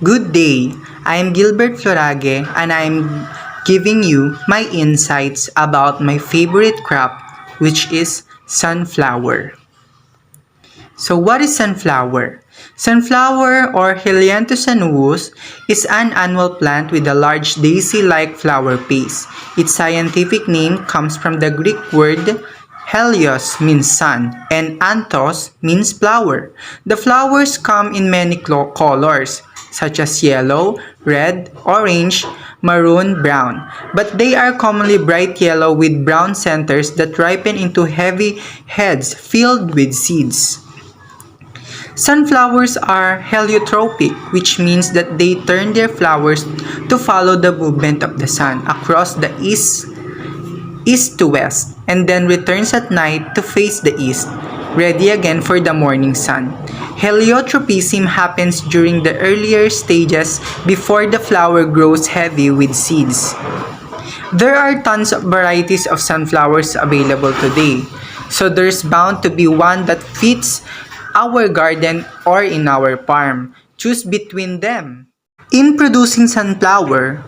Good day. I'm Gilbert Florage and I'm giving you my insights about my favorite crop, which is sunflower. So what is sunflower? Sunflower or Helianthus annuus is an annual plant with a large daisy-like flower base. Its scientific name comes from the Greek word Helios means sun and anthos means flower. The flowers come in many colors such as yellow, red, orange, maroon, brown, but they are commonly bright yellow with brown centers that ripen into heavy heads filled with seeds. Sunflowers are heliotropic, which means that they turn their flowers to follow the movement of the sun across the east to west, and then returns at night to face the east, ready again for the morning sun. Heliotropism happens during the earlier stages before the flower grows heavy with seeds. There are tons of varieties of sunflowers available today, so there's bound to be one that fits our garden or in our farm. Choose between them. In producing sunflower,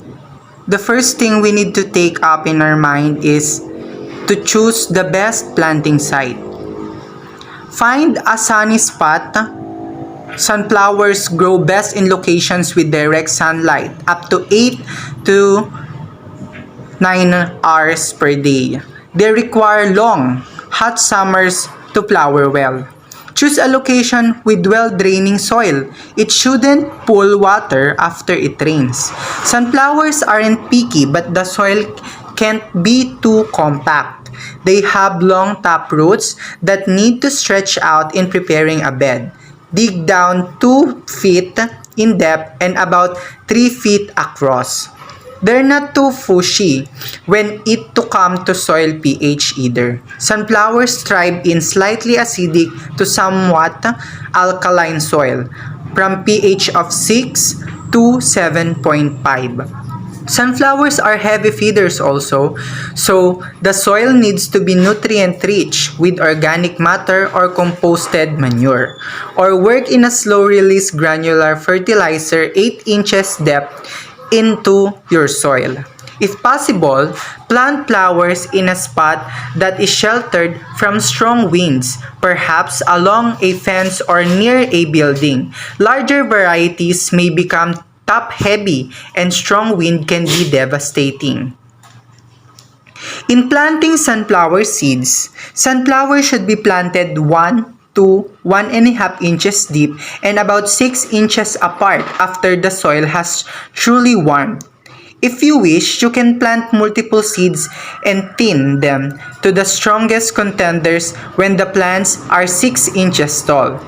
the first thing we need to take up in our mind is to choose the best planting site. Find a sunny spot. Sunflowers grow best in locations with direct sunlight, up to 8 to 9 hours per day. They require long, hot summers to flower well. Choose a location with well-draining soil. It shouldn't pool water after it rains. Sunflowers aren't picky, but the soil can't be too compact. They have long tap roots that need to stretch out in preparing a bed. Dig down 2 feet in depth and about 3 feet across. They're not too pushy when it to come to soil pH either. Sunflowers thrive in slightly acidic to somewhat alkaline soil, from pH of 6 to 7.5. Sunflowers are heavy feeders also, so the soil needs to be nutrient-rich with organic matter or composted manure, or work in a slow-release granular fertilizer 8 inches depth into your soil. If possible, plant flowers in a spot that is sheltered from strong winds, perhaps along a fence or near a building. Larger varieties may become top-heavy and strong wind can be devastating. In planting sunflower seeds, sunflowers should be planted 1 to 1.5 inches deep and about 6 inches apart after the soil has truly warmed. If you wish, you can plant multiple seeds and thin them to the strongest contenders when the plants are 6 inches tall.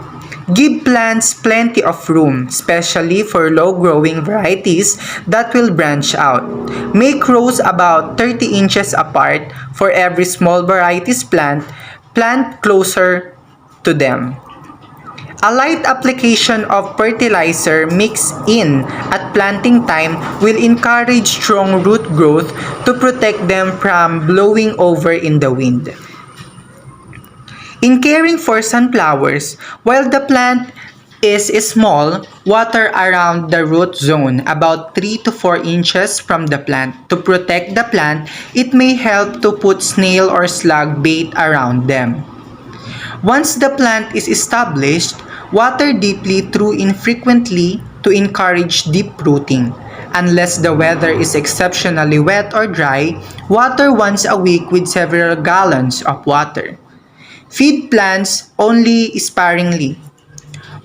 Give plants plenty of room, especially for low-growing varieties that will branch out. Make rows about 30 inches apart for every small varieties plant closer to them. A light application of fertilizer mixed in at planting time will encourage strong root growth to protect them from blowing over in the wind. In caring for sunflowers, while the plant is small, water around the root zone about 3 to 4 inches from the plant. To protect the plant, it may help to put snail or slug bait around them. Once the plant is established, water deeply through infrequently to encourage deep rooting. Unless the weather is exceptionally wet or dry, water once a week with several gallons of water. Feed plants only sparingly.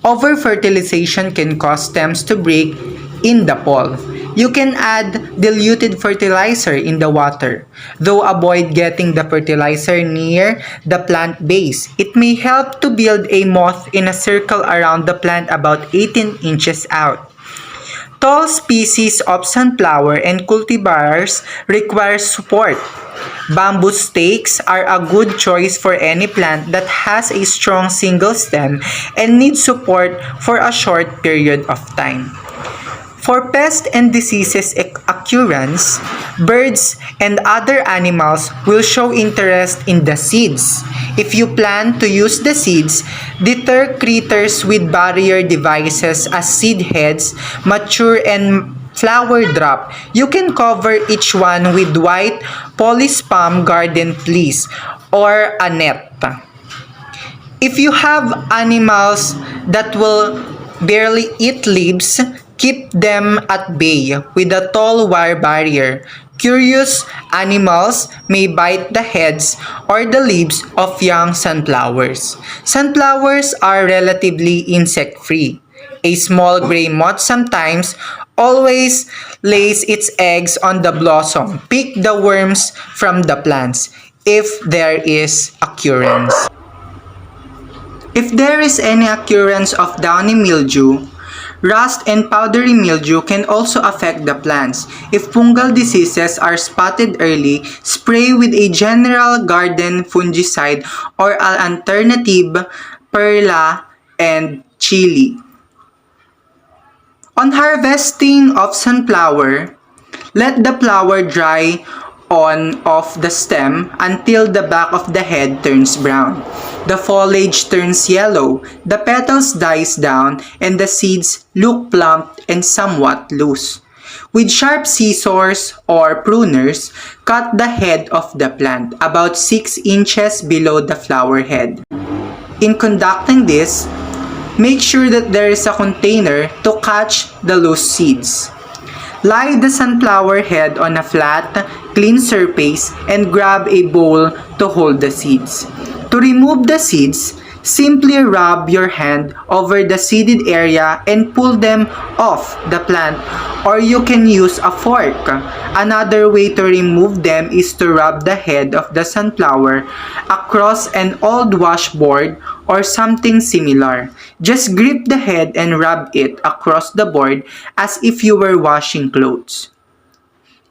Over-fertilization can cause stems to break in the fall. You can add diluted fertilizer in the water, though avoid getting the fertilizer near the plant base. It may help to build a moth in a circle around the plant about 18 inches out. Tall species of sunflower and cultivars require support. Bamboo stakes are a good choice for any plant that has a strong single stem and needs support for a short period of time. For pest and diseases occurrence, birds and other animals will show interest in the seeds. If you plan to use the seeds, deter critters with barrier devices as seed heads mature and flower drop. You can cover each one with white polyspam garden fleece or a net. If you have animals that will barely eat leaves, keep them at bay with a tall wire barrier. Curious animals may bite the heads or the leaves of young sunflowers. Sunflowers are relatively insect-free. A small gray moth sometimes always lays its eggs on the blossom. Pick the worms from the plants if there is occurrence. If there is any occurrence of downy mildew, rust and powdery mildew can also affect the plants. If fungal diseases are spotted early, spray with a general garden fungicide or an alternative, perla and chili. On harvesting of sunflower, let the flower dry on off the stem until the back of the head turns brown. The foliage turns yellow, the petals dies down, and the seeds look plump and somewhat loose. With sharp scissors or pruners, cut the head of the plant about 6 inches below the flower head. In conducting this, make sure that there is a container to catch the loose seeds. Lie the sunflower head on a flat, clean surface and grab a bowl to hold the seeds. To remove the seeds, simply rub your hand over the seeded area and pull them off the plant, or you can use a fork. Another way to remove them is to rub the head of the sunflower across an old washboard or something similar. Just grip the head and rub it across the board as if you were washing clothes.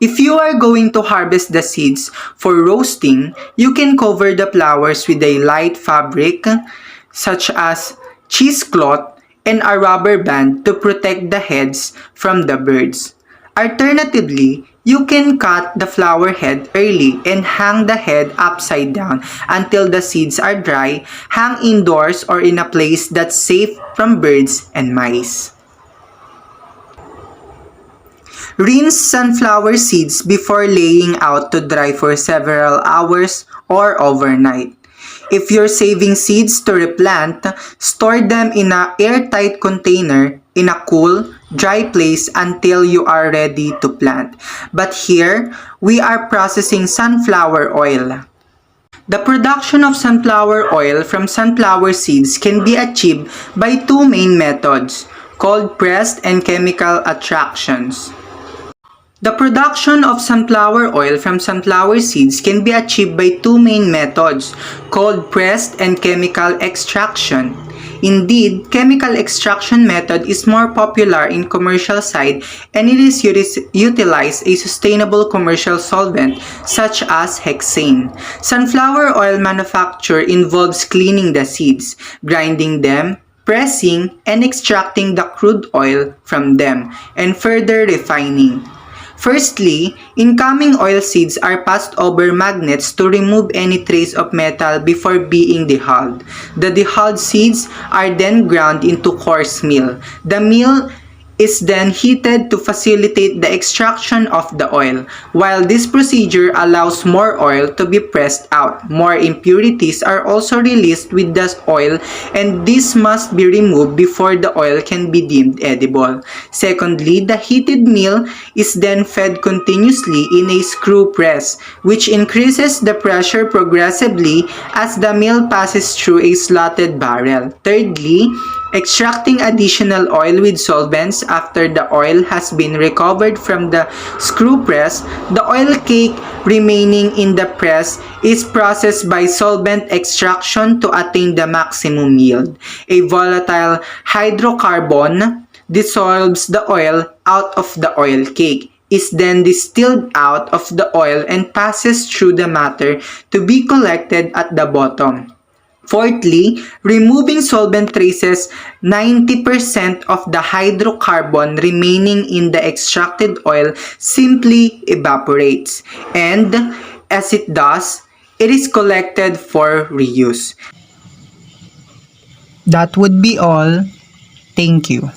If you are going to harvest the seeds for roasting, you can cover the flowers with a light fabric such as cheesecloth and a rubber band to protect the heads from the birds. Alternatively, you can cut the flower head early and hang the head upside down until the seeds are dry. Hang indoors or in a place that's safe from birds and mice. Rinse sunflower seeds before laying out to dry for several hours or overnight. If you're saving seeds to replant, store them in an airtight container in a cool, dry place until you are ready to plant. But here, we are processing sunflower oil. The production of sunflower oil from sunflower seeds can be achieved by two main methods, called pressed and chemical extractions. The production of sunflower oil from sunflower seeds can be achieved by two main methods, called pressed and chemical extraction. Indeed, chemical extraction method is more popular in commercial side and it is utilize a sustainable commercial solvent such as hexane. Sunflower oil manufacture involves cleaning the seeds, grinding them, pressing, and extracting the crude oil from them, and further refining. Firstly, incoming oil seeds are passed over magnets to remove any trace of metal before being dehulled. The dehulled seeds are then ground into coarse meal. The meal is then heated to facilitate the extraction of the oil. While this procedure allows more oil to be pressed out, more impurities are also released with the oil, and this must be removed before the oil can be deemed edible. Secondly, the heated meal is then fed continuously in a screw press, which increases the pressure progressively as the meal passes through a slotted barrel. Thirdly, extracting additional oil with solvents after the oil has been recovered from the screw press. The oil cake remaining in the press is processed by solvent extraction to attain the maximum yield. A volatile hydrocarbon dissolves the oil out of the oil cake, is then distilled out of the oil and passes through the matter to be collected at the bottom. Fourthly, removing solvent traces 90% of the hydrocarbon remaining in the extracted oil simply evaporates. And as it does, it is collected for reuse. That would be all. Thank you.